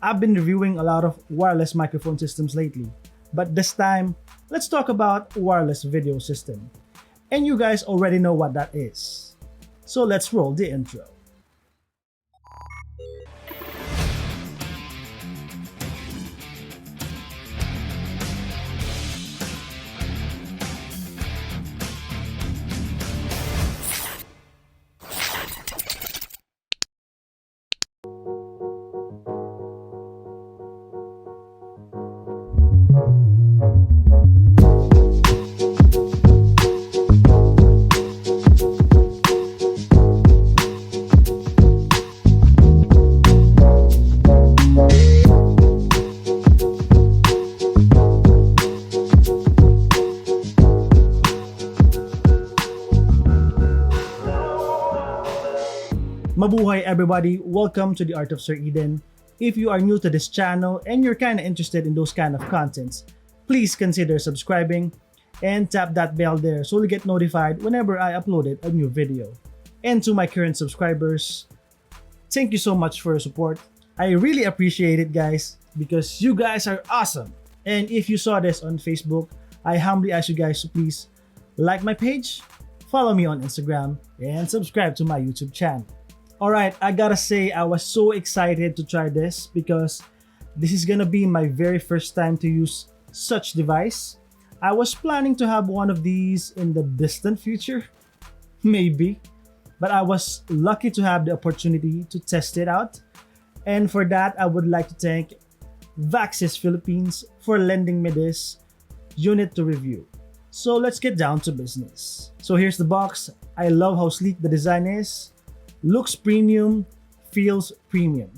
I've been reviewing a lot of wireless microphone systems lately, but this time, let's talk about wireless video system. And you guys already know what that is. So let's roll the intro. Mabuhay everybody, welcome to the Art of Sir Eden. If you are new to this channel and you're kinda interested in those kind of contents, please consider subscribing and tap that bell there so you'll get notified whenever I uploaded a new video. And to my current subscribers, thank you so much for your support. I really appreciate it, guys, because you guys are awesome. And if you saw this on Facebook, I humbly ask you guys to please like my page, follow me on Instagram, and subscribe to my YouTube channel. Alright, I gotta say I was so excited to try this because this is gonna be my very first time to use such device. I was planning to have one of these in the distant future, maybe, but I was lucky to have the opportunity to test it out. And for that, I would like to thank Vaxis Philippines for lending me this unit to review. So let's get down to business. So here's the box. I love how sleek the design is. Looks premium, feels premium.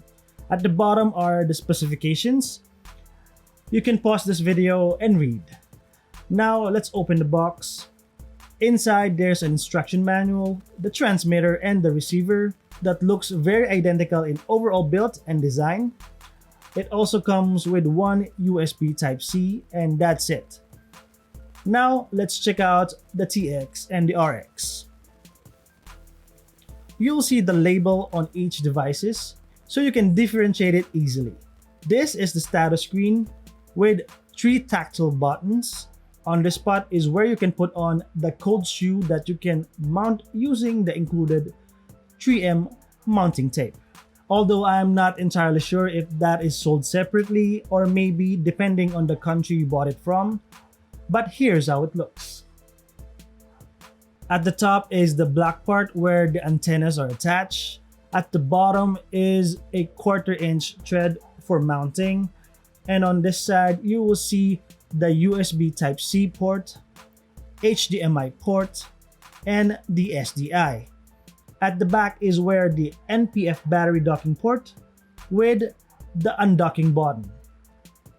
At the bottom are the specifications. You can pause this video and read. Now let's open the box. Inside there's an instruction manual, the transmitter and the receiver that looks very identical in overall build and design. It also comes with one USB Type-C and that's it. Now let's check out the TX and the RX. You'll see the label on each devices so you can differentiate it easily. This is the status screen with 3 tactile buttons. On the spot is where you can put on the cold shoe that you can mount using the included 3M mounting tape. Although I am not entirely sure if that is sold separately or maybe depending on the country you bought it from, but here's how it looks. At the top is the black part where the antennas are attached. At the bottom is a 1/4 inch thread for mounting. And on this side, you will see the USB Type-C port, HDMI port, and the SDI. At the back is where the NPF battery docking port with the undocking button.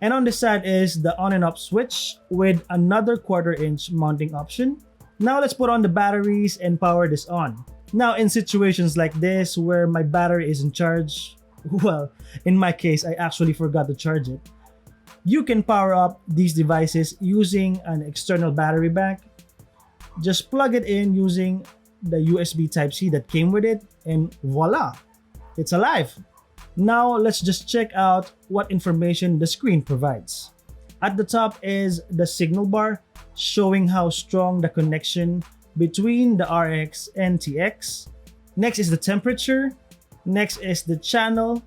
And on this side is the on and off switch with another 1/4 inch mounting option. Now let's put on the batteries and power this on. Now in situations like this where my battery isn't charged, well, in my case, I actually forgot to charge it. You can power up these devices using an external battery bank. Just plug it in using the USB Type-C that came with it and voila, it's alive. Now let's just check out what information the screen provides. At the top is the signal bar showing how strong the connection between the RX and TX. Next is the temperature. Next is the channel.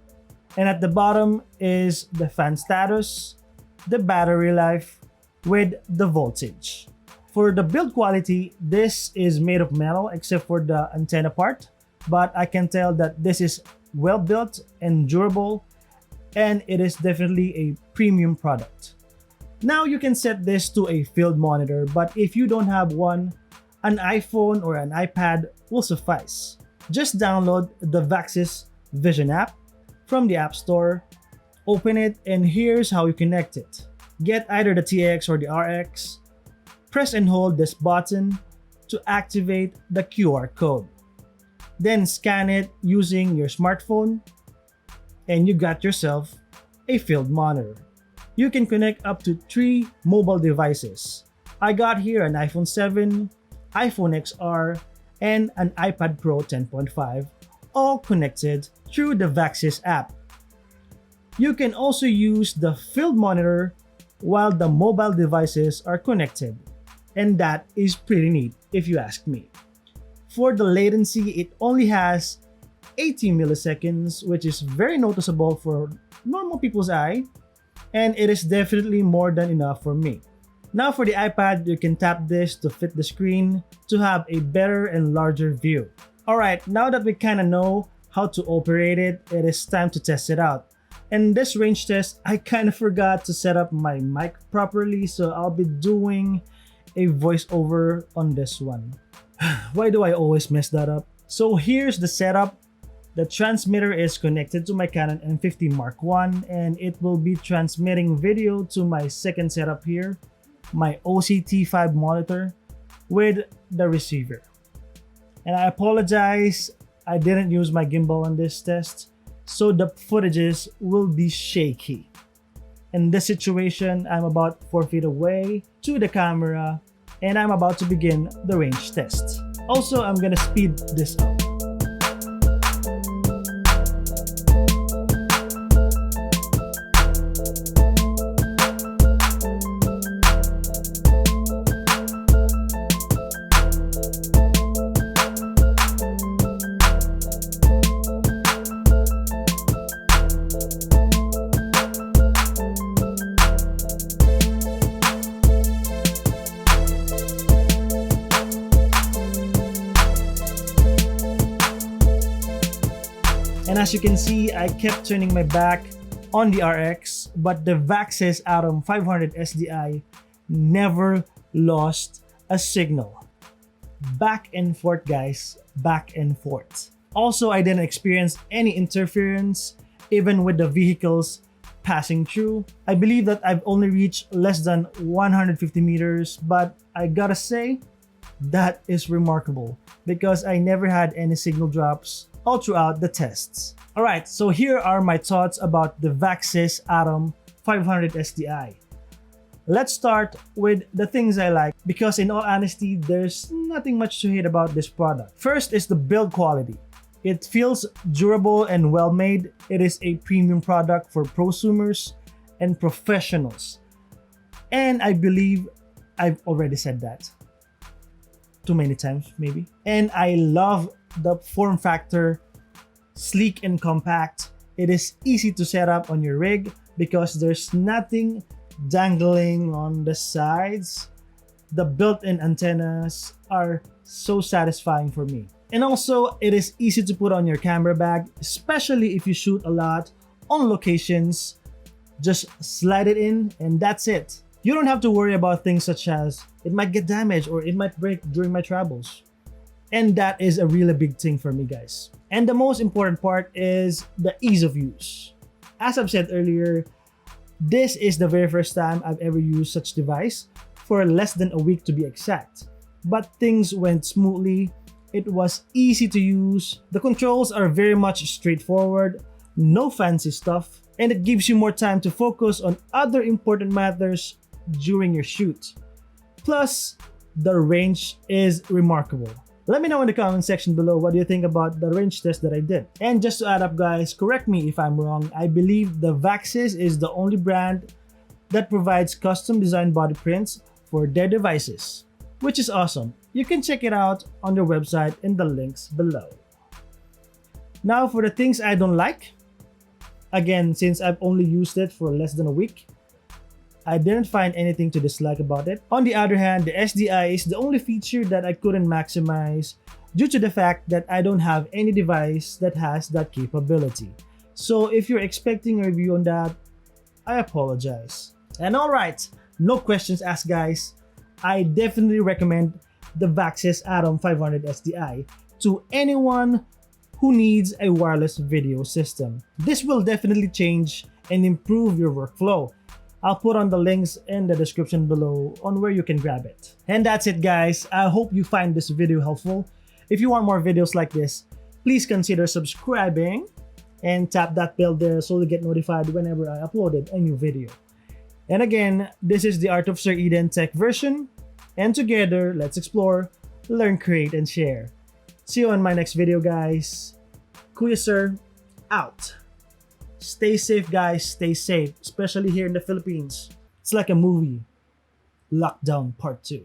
And at the bottom is the fan status, the battery life with the voltage. For the build quality, this is made of metal except for the antenna part, but I can tell that this is well built and durable, and it is definitely a premium product. Now you can set this to a field monitor, but if you don't have one, an iPhone or an iPad will suffice. Just download the Vaxis Vision app from the App Store, open it, and here's how you connect it. Get either the TX or the RX, press and hold this button to activate the QR code. Then scan it using your smartphone, and you got yourself a field monitor. You can connect up to 3 mobile devices. I got here an iPhone 7, iPhone XR, and an iPad Pro 10.5, all connected through the Vaxis app. You can also use the field monitor while the mobile devices are connected. And that is pretty neat if you ask me. For the latency, it only has 80 milliseconds, which is very noticeable for normal people's eye, and it is definitely more than enough for me. Now for the iPad, you can tap this to fit the screen to have a better and larger view. Alright, now that we kinda know how to operate it, it is time to test it out. And this range test, I kinda forgot to set up my mic properly, so I'll be doing a voiceover on this one. Why do I always mess that up? So here's the setup. The transmitter is connected to my Canon M50 Mark I, and it will be transmitting video to my second setup here, my OCT5 monitor with the receiver. And I apologize, I didn't use my gimbal on this test, so the footages will be shaky. In this situation, I'm about 4 feet away to the camera, and I'm about to begin the range test. Also, I'm gonna speed this up. And as you can see, I kept turning my back on the RX, but the Vaxis Atom 500 SDI never lost a signal. Back and forth, guys, back and forth. Also, I didn't experience any interference, even with the vehicles passing through. I believe that I've only reached less than 150 meters, but I gotta say, that is remarkable because I never had any signal drops all throughout the tests. Alright, so here are my thoughts about the Vaxis Atom 500 SDI. Let's start with the things I like because in all honesty, there's nothing much to hate about this product. First is the build quality. It feels durable and well made. It is a premium product for prosumers and professionals. And I believe I've already said that too many times maybe. And I love the form factor, sleek and compact. It is easy to set up on your rig because there's nothing dangling on the sides. The built-in antennas are so satisfying for me. And also, it is easy to put on your camera bag, especially if you shoot a lot on locations. Just slide it in and that's it. You don't have to worry about things such as it might get damaged or it might break during my travels. And that is a really big thing for me, guys. And the most important part is the ease of use. As I've said earlier, this is the very first time I've ever used such device, for less than a week to be exact. But things went smoothly. It was easy to use. The controls are very much straightforward, no fancy stuff, and it gives you more time to focus on other important matters during your shoot. Plus, the range is remarkable. Let me know in the comment section below what you think about the range test that I did. And just to add up, guys, correct me if I'm wrong, I believe the Vaxis is the only brand that provides custom designed body prints for their devices, which is awesome. You can check it out on their website in the links below. Now for the things I don't like. Again, since I've only used it for less than a week, I didn't find anything to dislike about it. On the other hand, the SDI is the only feature that I couldn't maximize due to the fact that I don't have any device that has that capability. So if you're expecting a review on that, I apologize. And alright, no questions asked, guys. I definitely recommend the Vaxis Atom 500 SDI to anyone who needs a wireless video system. This will definitely change and improve your workflow. I'll put on the links in the description below on where you can grab it. And that's it, guys. I hope you find this video helpful. If you want more videos like this, please consider subscribing and tap that bell there so you get notified whenever I uploaded a new video. And again, this is the Art of Sir Eden Tech version. And together, let's explore, learn, create, and share. See you on my next video, guys. Kuya Sir, out. Stay safe, guys. Stay safe, especially here in the Philippines. It's like a movie. Lockdown Part 2.